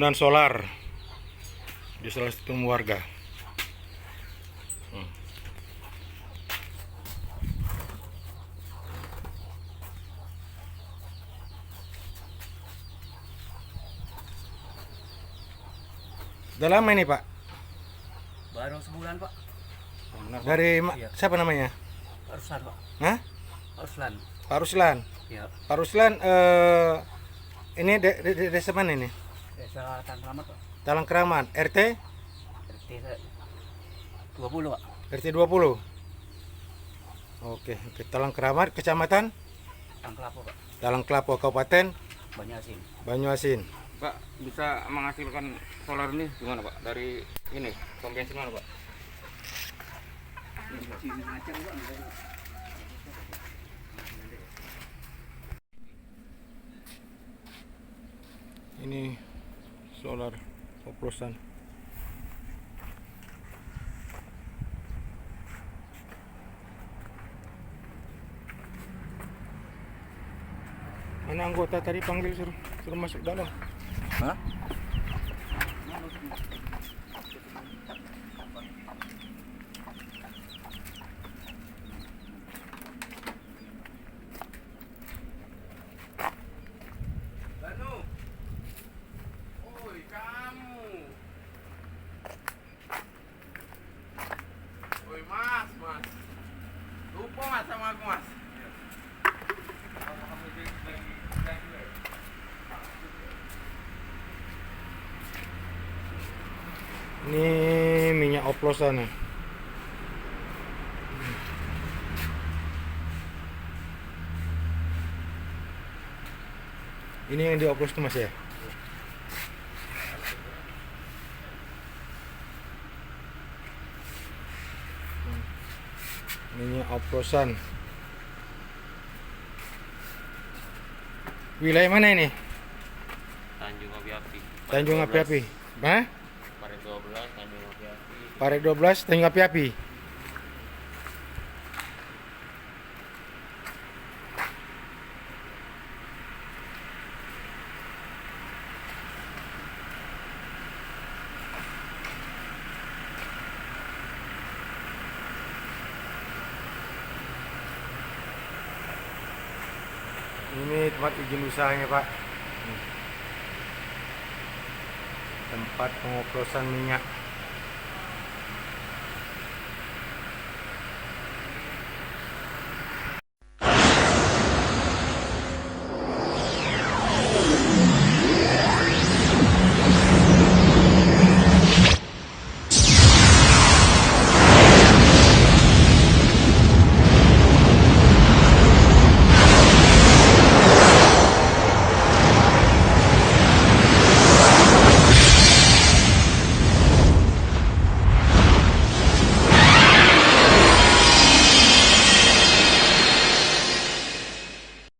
penggunaan solar di salah satu warga. Udah lama ini Pak? Baru sebulan Pak. Dari Iya. siapa namanya? Pak Ruslan Pak. Hah? Pak Ruslan. Pak Ruslan. Ya. Pak Ruslan, ini desa mana ini? Desa Tangkramat Pak. Talang Keramat, RT? RT 20 Pak. RT 20. Oke, Talang Keramat, Kecamatan? Tangklapo Pak. Talang Kelapo, Kabupaten Banyuasin. Banyuasin. Pak, bisa menghasilkan solar ini gimana Pak? Dari ini, pom bensin mana Pak? Ini solar oplosan. Mana anggota tadi panggil suruh masuk dalam? Hah? Lanu. Oi, kamu. Oi, Mas. Lupa Mas sama aku, Mas. Ini minyak oplosan ya. Ini yang dioplos tuh Mas ya? Minyak oplosan. Wilayah mana ini? Tanjung Api-api. Tanjung Api-api. Hah? Paret 12, Tanjung Api-api. Paret 12, Tanjung Api-api. Ini tempat izin usahanya Pak. Tempat pengoplosan minyak.